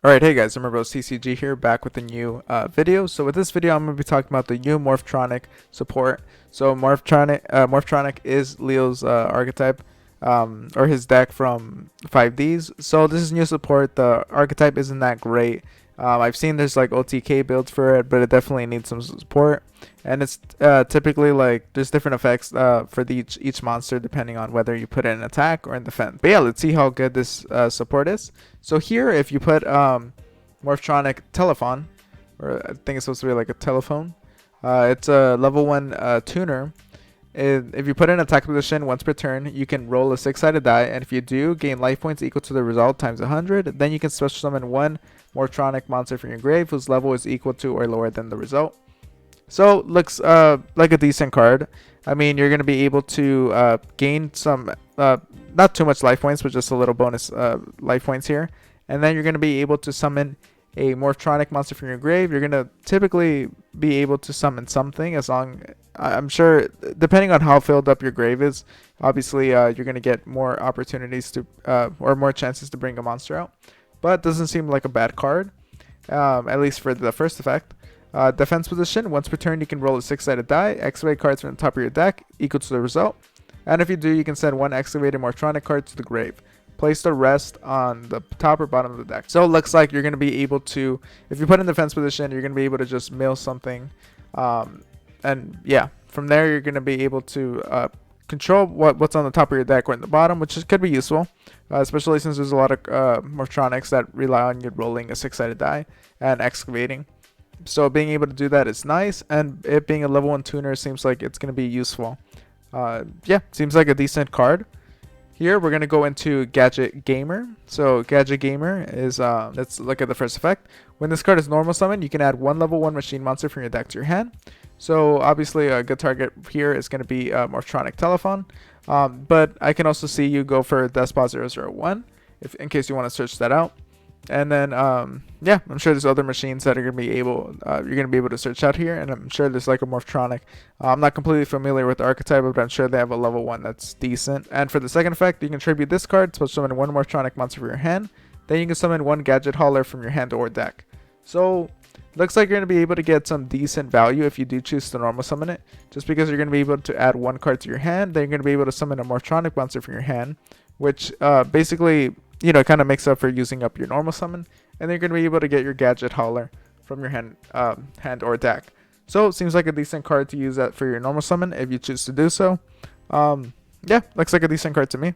Alright, hey guys, remember CCG here, back with a new video. So with this video, I'm going to be talking about the new Morphtronic support. So Morphtronic is Leo's archetype, or his deck from 5Ds. So this is new support. The archetype isn't that great. I've seen there's like OTK builds for it, but it definitely needs some support. And it's typically like there's different effects for each monster depending on whether you put it in attack or in defense. But yeah, let's see how good this support is. So here, if you put Morphtronic Telephone, or I think it's supposed to be like a telephone, it's a level 1 tuner. If you put it in attack position once per turn, you can roll a 6-sided die, and if you do, gain life points equal to the result times 100. Then you can special summon one Morphtronic monster from your grave whose level is equal to or lower than the result. So looks like a decent card. I mean, you're going to be able to gain some, not too much life points, but just a little bonus life points here. And then you're going to be able to summon a Morphtronic monster from your grave. You're going to typically be able to summon something, as long, I'm sure, depending on how filled up your grave is, obviously you're going to get more opportunities to, or more chances to bring a monster out. But it doesn't seem like a bad card, at least for the first effect. Defense position, once per turn you can roll a 6-sided die, excavate cards from the top of your deck equal to the result, and if you do, you can send one excavated Morphtronic card to the grave. Place the rest on the top or bottom of the deck. So it looks like you're going to be able to, if you put in defense position, you're going to be able to just mill something, and yeah, from there you're going to be able to control what's on the top of your deck or in the bottom, which could be useful, especially since there's a lot of Morphtronics that rely on you rolling a 6-sided die and excavating. So being able to do that is nice, and it being a level 1 tuner seems like it's going to be useful. Yeah, seems like a decent card. Here we're going to go into Gadget Gamer. So Gadget Gamer is, let's look at the first effect. When this card is normal summon, you can add one level 1 machine monster from your deck to your hand. So obviously a good target here is going to be Morphtronic Telephone. But I can also see you go for Despot 001 in case you want to search that out. And then yeah, I'm sure there's other machines that are gonna be able you're gonna be able to search out here, and I'm sure there's like a Morphtronic. I'm not completely familiar with the archetype, but I'm sure they have a level 1 that's decent. And for the second effect, you can tribute this card to summon one Morphtronic monster from your hand. Then you can summon one Gadget Hauler from your hand or deck. So looks like you're gonna be able to get some decent value if you do choose to normal summon it, just because you're gonna be able to add one card to your hand. Then you're gonna be able to summon a Morphtronic monster from your hand, which basically, you know, kind of makes up for using up your normal summon, and then you're going to be able to get your Gadget Hauler from your hand or deck. So it seems like a decent card to use that for your normal summon if you choose to do so. Yeah, looks like a decent card to me.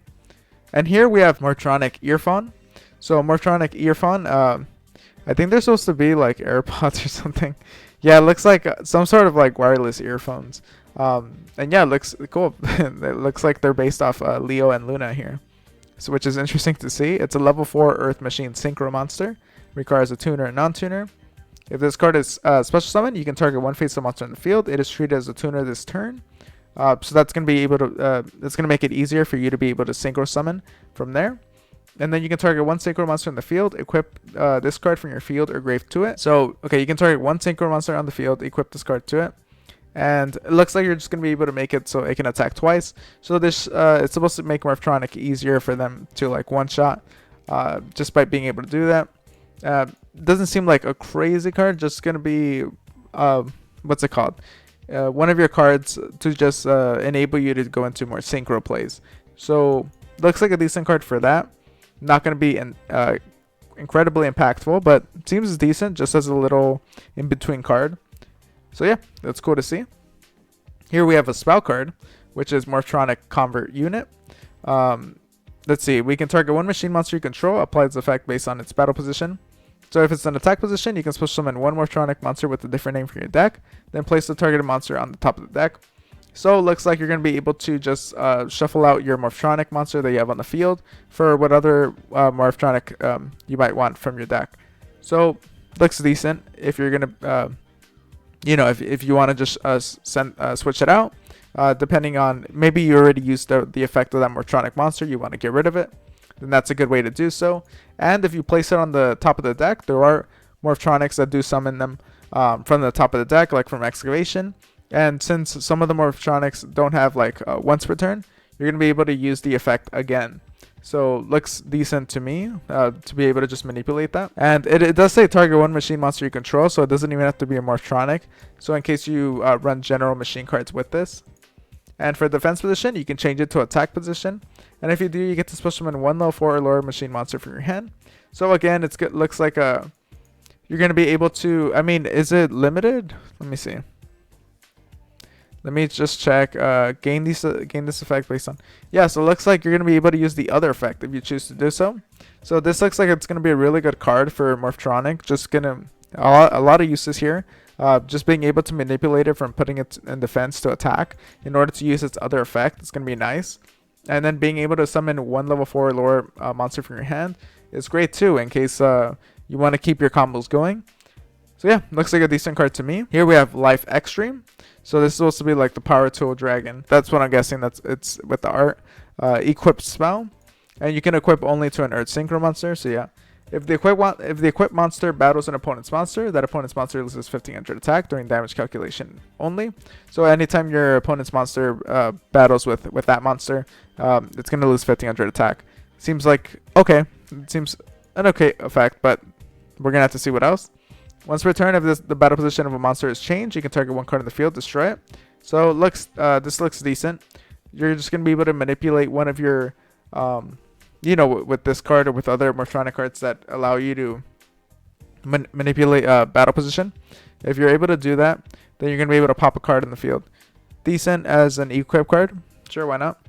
And here we have Morphtronic Earphone. So Morphtronic Earphone, I think they're supposed to be like AirPods or something. Yeah, it looks like some sort of like wireless earphones. And yeah, it looks cool. It looks like they're based off Leo and Luna here. So, which is interesting to see. It's a level 4 Earth Machine Synchro monster. Requires a tuner and non-tuner. If this card is special summon, you can target one face-up monster in the field. It is treated as a tuner this turn. So that's going to be able to, that's going to make it easier for you to be able to synchro summon from there. And then you can target one synchro monster in the field. Equip this card from your field or grave to it. So, okay, you can target one synchro monster on the field. Equip this card to it. And it looks like you're just going to be able to make it so it can attack twice. So this it's supposed to make Morphtronic easier for them to like one-shot just by being able to do that. Doesn't seem like a crazy card, just going to be, what's it called? One of your cards to just enable you to go into more synchro plays. So looks like a decent card for that. Not going to be incredibly impactful, but seems decent just as a little in-between card. So yeah, that's cool to see. Here we have a spell card, which is Morphtronic Convert Unit. Let's see, we can target one machine monster you control, apply its effect based on its battle position. So if it's an attack position, you can special summon one Morphtronic monster with a different name for your deck, then place the targeted monster on the top of the deck. So it looks like you're going to be able to just shuffle out your Morphtronic monster that you have on the field for what other Morphtronic you might want from your deck. So looks decent if you're going to you know, if you want to just switch it out, depending on, maybe you already used the effect of that Morphtronic monster, you want to get rid of it, then that's a good way to do so. And if you place it on the top of the deck, there are Morphtronics that do summon them from the top of the deck, like from Excavation. And since some of the Morphtronics don't have like once per turn, you're going to be able to use the effect again. So looks decent to me to be able to just manipulate that. And it does say target one machine monster you control, so it doesn't even have to be a Morphtronic. So in case you run general machine cards with this. And for defense position, you can change it to attack position. And if you do, you get to special summon one level 4 or lower machine monster from your hand. So again, looks like you're going to be able to, I mean, is it limited? Let me see. Let me just check. Gain this effect based on. Yeah, so it looks like you're going to be able to use the other effect if you choose to do so. So this looks like it's going to be a really good card for Morphtronic. Just going to a lot of uses here. Just being able to manipulate it from putting it in defense to attack in order to use its other effect. It's going to be nice. And then being able to summon one level 4 or lower monster from your hand is great too in case you want to keep your combos going. So yeah, looks like a decent card to me. Here we have Life Extreme. So this is supposed to be like the Power Tool Dragon. That's what I'm guessing. It's with the art. Equip spell, and you can equip only to an Earth Synchro monster. So yeah, if the equipped monster battles an opponent's monster, that opponent's monster loses 1500 attack during damage calculation only. So anytime your opponent's monster battles with that monster, it's gonna lose 1500 attack. Seems like okay. It seems an okay effect, but we're gonna have to see what else. Once returned, if the battle position of a monster is changed, you can target one card in the field, destroy it. So this looks decent. You're just going to be able to manipulate one of your, with this card or with other Morphtronic cards that allow you to manipulate battle position. If you're able to do that, then you're going to be able to pop a card in the field. Decent as an equip card. Sure, why not?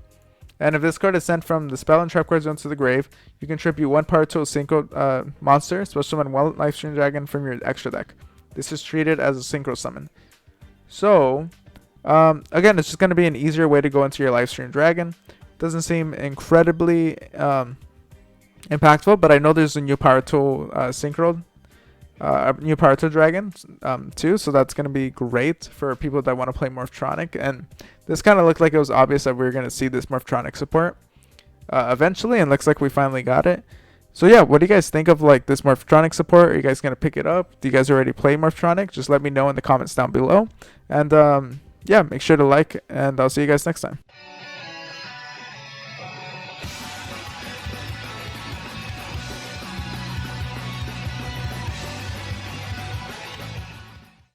And if this card is sent from the spell and trap card zone to the grave, you contribute one Power Tool Synchro monster, special summon one Lifestream Dragon from your extra deck. This is treated as a Synchro summon. So, again, it's just going to be an easier way to go into your Lifestream Dragon. Doesn't seem incredibly impactful, but I know there's a new Power Tool Synchro, a new Power Tool Dragon too, so that's going to be great for people that want to play Morphtronic. And this kind of looked like it was obvious that we were going to see this Morphtronic support eventually, and looks like we finally got it. So yeah, what do you guys think of like this Morphtronic support? Are you guys going to pick it up? Do you guys already play Morphtronic? Just let me know in the comments down below. And yeah, make sure to like, and I'll see you guys next time.